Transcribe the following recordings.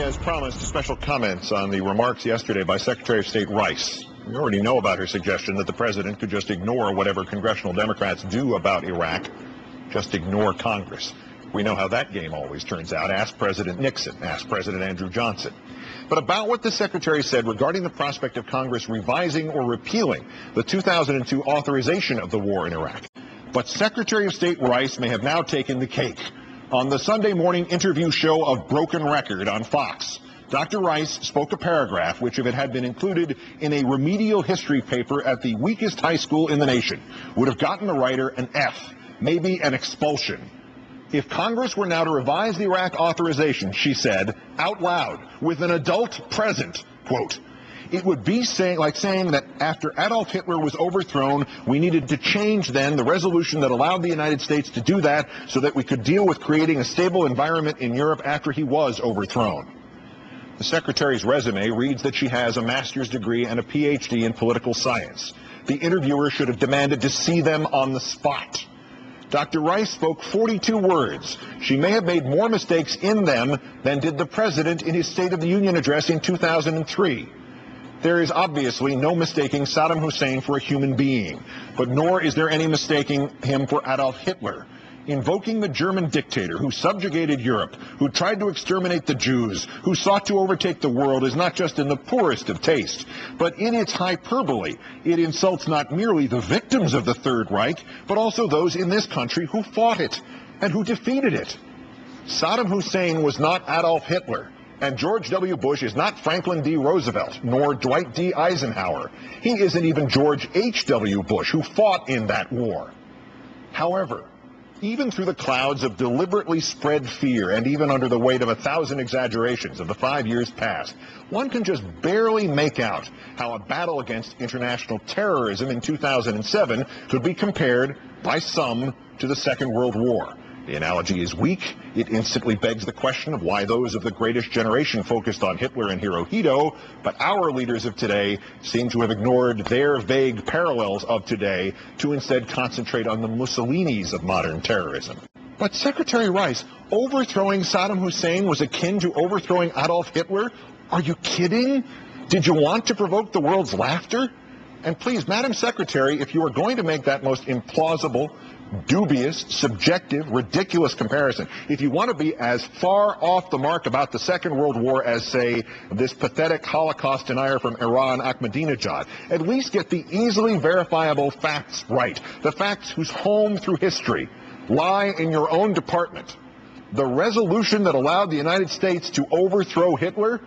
as promised, special comments on the remarks yesterday by Secretary of State Rice. We already know about her suggestion that the president could just ignore whatever congressional Democrats do about Iraq, just ignore Congress. We know how that game always turns out. Ask President Nixon, ask President Andrew Johnson. But about what the Secretary said regarding the prospect of Congress revising or repealing the 2002 authorization of the war in Iraq. But Secretary of State Rice may have now taken the cake. On the Sunday morning interview show of Broken Record on Fox, Dr. Rice spoke a paragraph which, if it had been included in a remedial history paper at the weakest high school in the nation, would have gotten the writer an F, maybe an expulsion. If Congress were now to revise the Iraq authorization, she said, out loud, with an adult present, quote, it would be like saying that after Adolf Hitler was overthrown, we needed to change then the resolution that allowed the United States to do that so that we could deal with creating a stable environment in Europe after he was overthrown. The Secretary's resume reads that she has a master's degree and a PhD in political science. The interviewer should have demanded to see them on the spot. Dr. Rice spoke 42 words. She may have made more mistakes in them than did the President in his State of the Union address in 2003. There is obviously no mistaking Saddam Hussein for a human being, but nor is there any mistaking him for Adolf Hitler. Invoking the German dictator who subjugated Europe, who tried to exterminate the Jews, who sought to overtake the world is not just in the poorest of taste, but in its hyperbole. It insults not merely the victims of the Third Reich, but also those in this country who fought it and who defeated it. Saddam Hussein was not Adolf Hitler. And George W. Bush is not Franklin D. Roosevelt, nor Dwight D. Eisenhower. He isn't even George H.W. Bush, who fought in that war. However, even through the clouds of deliberately spread fear, and even under the weight of 1,000 exaggerations of the 5 years past, one can just barely make out how a battle against international terrorism in 2007 could be compared, by some, to the Second World War. The analogy is weak. It instantly begs the question of why those of the greatest generation focused on Hitler and Hirohito, but our leaders of today seem to have ignored their vague parallels of today to instead concentrate on the Mussolinis of modern terrorism. But Secretary Rice, overthrowing Saddam Hussein was akin to overthrowing Adolf Hitler? Are you kidding? Did you want to provoke the world's laughter? And please, Madam Secretary, if you are going to make that most implausible, dubious, subjective, ridiculous comparison, if you want to be as far off the mark about the Second World War as, say, this pathetic Holocaust denier from Iran, Ahmadinejad, at least get the easily verifiable facts right, the facts whose home through history lie in your own department. The resolution that allowed the United States to overthrow Hitler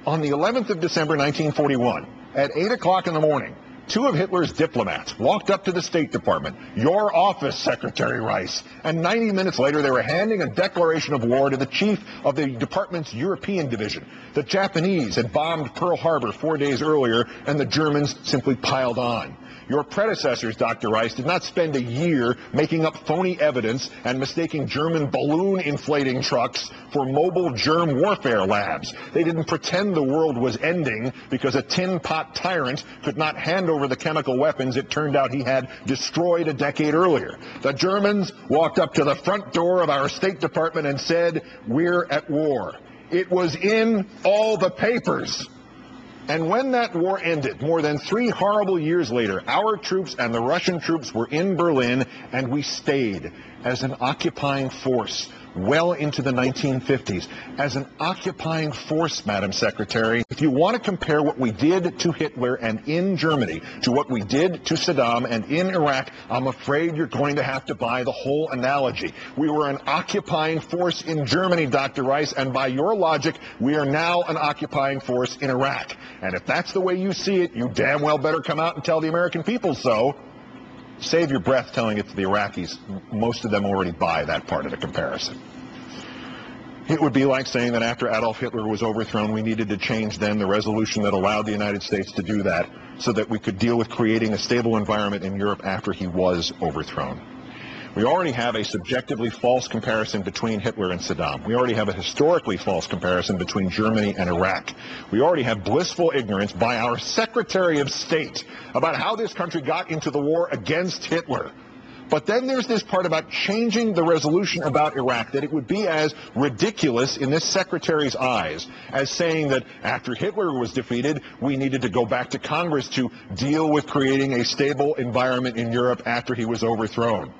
on the 11th of December 1941 at 8 o'clock in the morning. Two of Hitler's diplomats walked up to the State Department, your office, Secretary Rice, and 90 minutes later they were handing a declaration of war to the chief of the department's European division. The Japanese had bombed Pearl Harbor 4 days earlier, and the Germans simply piled on. Your predecessors, Dr. Rice, did not spend a year making up phony evidence and mistaking German balloon inflating trucks for mobile germ warfare labs. They didn't pretend the world was ending because a tin pot tyrant could not hand over the chemical weapons it turned out he had destroyed a decade earlier. The Germans walked up to the front door of our State Department and said, we're at war. It was in all the papers. And when that war ended, more than 3 horrible years later, our troops and the Russian troops were in Berlin, and we stayed as an occupying force well into the 1950s. As an occupying force, Madam Secretary, if you want to compare what we did to Hitler and in Germany to what we did to Saddam and in Iraq, I'm afraid you're going to have to buy the whole analogy. We were an occupying force in Germany, Dr. Rice, and by your logic, we are now an occupying force in Iraq. And if that's the way you see it, you damn well better come out and tell the American people so. Save your breath telling it to the Iraqis. Most of them already buy that part of the comparison. It would be like saying that after Adolf Hitler was overthrown, we needed to change then the resolution that allowed the United States to do that so that we could deal with creating a stable environment in Europe after he was overthrown. We already have a subjectively false comparison between Hitler and Saddam. We already have a historically false comparison between Germany and Iraq. We already have blissful ignorance by our Secretary of State about how this country got into the war against Hitler. But then there's this part about changing the resolution about Iraq, that it would be as ridiculous in this secretary's eyes as saying that after Hitler was defeated, we needed to go back to Congress to deal with creating a stable environment in Europe after he was overthrown.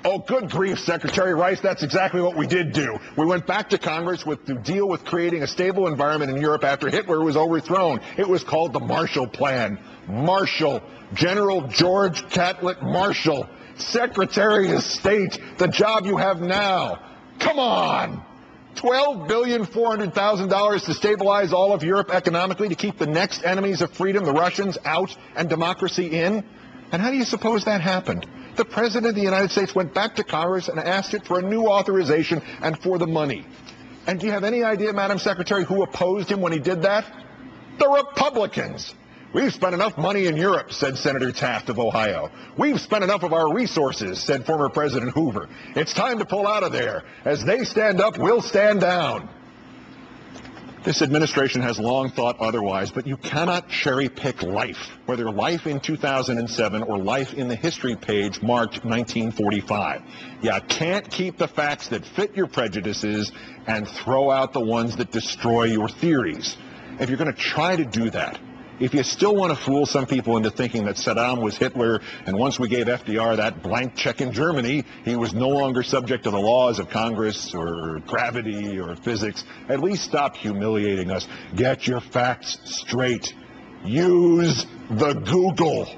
Oh, good grief, Secretary Rice, that's exactly what we did do. We went back to Congress to deal with creating a stable environment in Europe after Hitler was overthrown. It was called the Marshall Plan. Marshall, General George Catlett Marshall, Secretary of State, the job you have now. Come on! $12,400,000 to stabilize all of Europe economically, to keep the next enemies of freedom, the Russians, out and democracy in? And how do you suppose that happened? The President of the United States went back to Congress and asked it for a new authorization and for the money. And do you have any idea, Madam Secretary, who opposed him when he did that? The Republicans. We've spent enough money in Europe, said Senator Taft of Ohio. We've spent enough of our resources, said former President Hoover. It's time to pull out of there. As they stand up, we'll stand down. This administration has long thought otherwise, but you cannot cherry-pick life, whether life in 2007 or life in the history page marked 1945. You can't keep the facts that fit your prejudices and throw out the ones that destroy your theories. If you're going to try to do that, if you still want to fool some people into thinking that Saddam was Hitler, and once we gave FDR that blank check in Germany, he was no longer subject to the laws of Congress or gravity or physics, at least stop humiliating us. Get your facts straight. Use the Google.